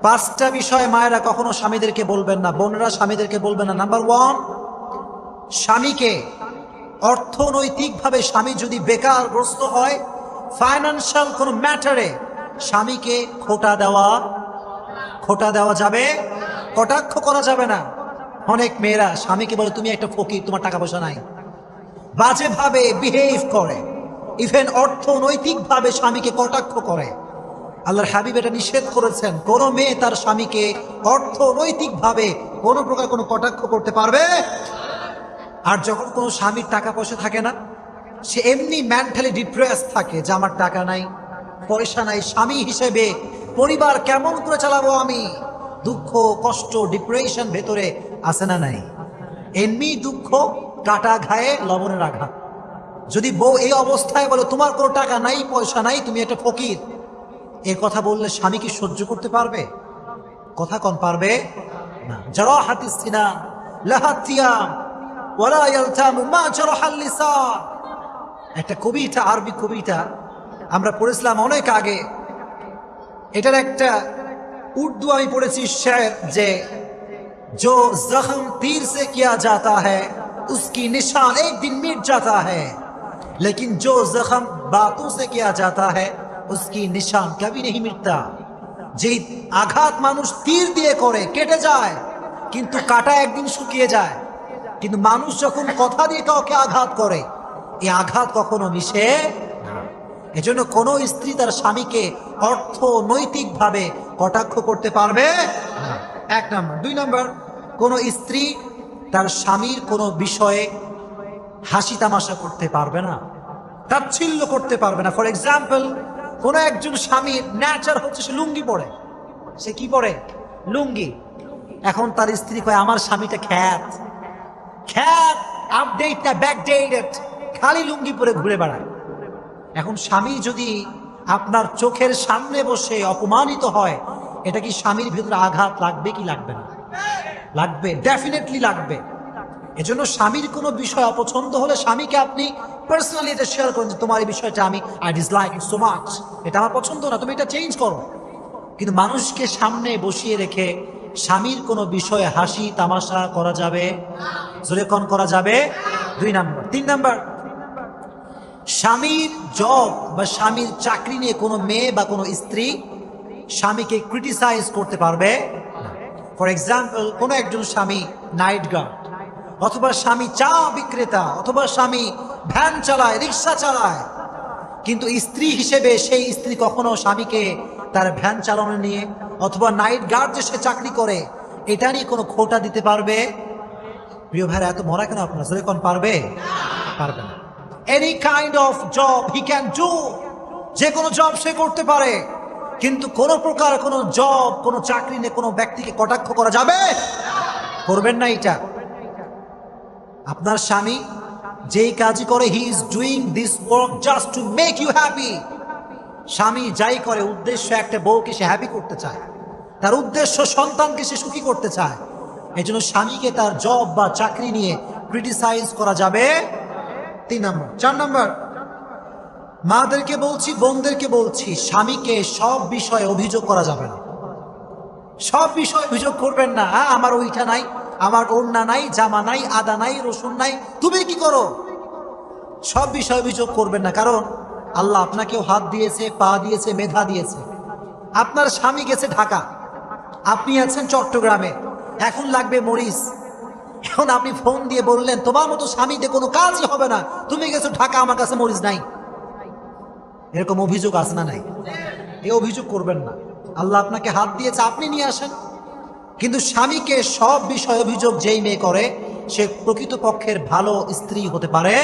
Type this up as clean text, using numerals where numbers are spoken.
পাঁচটা বিষয় মায়েরা কখনো স্বামীদেরকে বলবেন না, বোনেরা স্বামীদেরকে বলবেন না। নাম্বার ওয়ান, স্বামীকে অর্থনৈতিকভাবে স্বামী যদি বেকারগ্রস্ত হয়, ফাইন্যান্সিয়াল কোনো ম্যাটারে স্বামীকে খোটা দেওয়া যাবে, কটাক্ষ করা যাবে না। অনেক মেয়েরা স্বামীকে বলে তুমি একটা ফকির, তোমার টাকা পয়সা নাই, বাজেভাবে বিহেভ করে, ইভেন অর্থনৈতিকভাবে স্বামীকে কটাক্ষ করে। আল্লাহর হাবিব এটা নিষেধ করেছেন, কোন মেয়ে তার স্বামীকে অর্থনৈতিকভাবে কোনো প্রকার কোনো কটাক্ষ করতে পারবে। আর যখন কোনো স্বামীর টাকা পয়সা থাকে না, সে এমনি মেন্টালি ডিপ্রেস থাকে যে আমার টাকা নাই, পয়সা নাই, স্বামী হিসেবে পরিবার কেমন করে চালাবো আমি, দুঃখ কষ্ট ডিপ্রেশন ভেতরে আসে না নাই? এমনি দুঃখ, কাটা ঘায়ে লবণের আঘাত। যদি বউ এই অবস্থায় বলে তোমার কোনো টাকা নাই পয়সা নাই, তুমি একটা ফকির, এ কথা বললে স্বামী কি সহ্য করতে পারবে? কথা কোন পারবে না। জারাহাতিস সিনা লাহাতিয়াম ওয়ালা ইয়ালতামু মা জারাহাল লিসান, একটা কবিতা, আরবি কবিতা আমরা পড়েছিলাম অনেক আগে। এটার একটা উর্দু আমি পড়েছি শের, যে जो जख्म तीर से किया जाता है उसकी निशान एक दिन मिट जाता है, लेकिन जो जख्म बातों से किया जाता है उसकी निशान कभी नहीं मिटता। যে আঘাত মানুষ তীর দিয়ে করে কেটে যায়, কিন্তু কাটা একদিন শুকিয়ে যায়। কিন্তু মানুষ যখন কথা দিয়ে কাউকে আঘাত করে, এই আঘাত কখনো মিশে না। এজন্য কোনো স্ত্রী তার স্বামীকে অর্থনৈতিকভাবে কটাক্ষ করতে পারবে না, এক নম্বর। দুই নম্বর, কোনো স্ত্রী তার স্বামীর কোনো বিষয়ে হাসি তামাশা করতে পারবে না, তাচ্ছিল্য করতে পারবে না। ফর এক্সাম্পল, কোনো একজন স্বামীর নেচার হচ্ছে সে লুঙ্গি পরে, সে কি পরে? লুঙ্গি। এখন তার স্ত্রী কয় আমার স্বামীটা খ্যাত, আপডেট না ব্যাকডেটেড, খালি লুঙ্গি পরে ঘুরে বেড়ায়। এখন স্বামী যদি আপনার চোখের সামনে বসে অপমানিত হয়, এটা কি স্বামীর ভিতরে আঘাত লাগবে কি লাগবে না? লাগবে, ডেফিনেটলি লাগবে। এজন্য স্বামীর কোনো বিষয় অপছন্দ হলে স্বামীকে আপনি পার্সোনালি এটা শেয়ার করেন যে তোমার এই বিষয়টা আমি I dislike it so much, এটা আমার পছন্দ না, তুমি এটা চেঞ্জ করো। কিন্তু মানুষকে সামনে বসিয়ে রেখে স্বামীর কোনো বিষয়ে হাসি তামাশা করা যাবে, জোরে কোন করা যাবে? দুই নাম্বার। তিন নাম্বার, স্বামীর জব বা স্বামীর চাকরি নিয়ে কোনো মেয়ে বা কোনো স্ত্রী স্বামীকে ক্রিটিসাইজ করতে পারবে না। ফর এক্সাম্পল, কোনো একজন স্বামী নাইট গার্ড, অথবা স্বামী চা বিক্রেতা, অথবা স্বামী ভ্যান চালায়, রিক্সা চালায়, কিন্তু স্ত্রী হিসেবে সেই স্ত্রী কখনো স্বামীকে তার ভ্যান চালানো নিয়ে অথবা নাইট গার্ড যে সে চাকরি করে এটা নিয়ে কোনো খোটা দিতে পারবে? প্রিয় ভাইরা, এত মরা কেন আপনার? জোরে কোন পারবে? পারবে না। Any kind of job he can do, যে কোনো জব সে করতে পারে, কিন্তু কোন প্রকার কোনো জব কোনো চাকরি নিয়ে কোনো ব্যক্তিকে কটাক্ষ করা যাবে? করবেন না এটা। আপনার স্বামী যেই কাজই করে, he is doing this work just to make you happy. স্বামী যাই করে উদ্দেশ্য একটা বউকে সে হ্যাপি করতে চায়, তার উদ্দেশ্য সন্তানকে সে সুখী করতে চায়। এই জন্য স্বামীকে তার জব বা চাকরি নিয়ে ক্রিটিসাইজ করা যাবে। তিন নম্বর। চার নম্বর, মাদেরকে বলছি, বোনদেরকে বলছি, স্বামীকে সব বিষয়ে অভিযোগ করা যাবে না। সব বিষয়ে অভিযোগ করবেন না। আমার ওইটা নাই, আমার ওড়না নাই, জামা নাই, আদা নাই, রসুন নাই, তুমি কি করো? সব বিষয়ে অভিযোগ করবেন না। কারণ আল্লাহ আপনাকেও হাত দিয়েছে, পা দিয়েছে, মেধা দিয়েছে। আপনার স্বামী গেছে ঢাকা, আপনি আছেন চট্টগ্রামে, এখন লাগবে মরিচ। এখন আপনি ফোন দিয়ে বললেন তোমার মতো স্বামীতে কোনো কাজই হবে না, তুমি গেছো ঢাকা, আমার কাছে মরিচ নাই। এরকম অভিযোগ আছে না নাই? এই অভিযোগ করবেন না। আল্লাহ আপনাকে হাত দিয়েছে, আপনি নিয়ে আসেন। কিন্তু স্বামীকে সব বিষয় অভিযোগ যেই মেয়ে করে, সে প্রকৃতপক্ষের ভালো স্ত্রী হতে পারে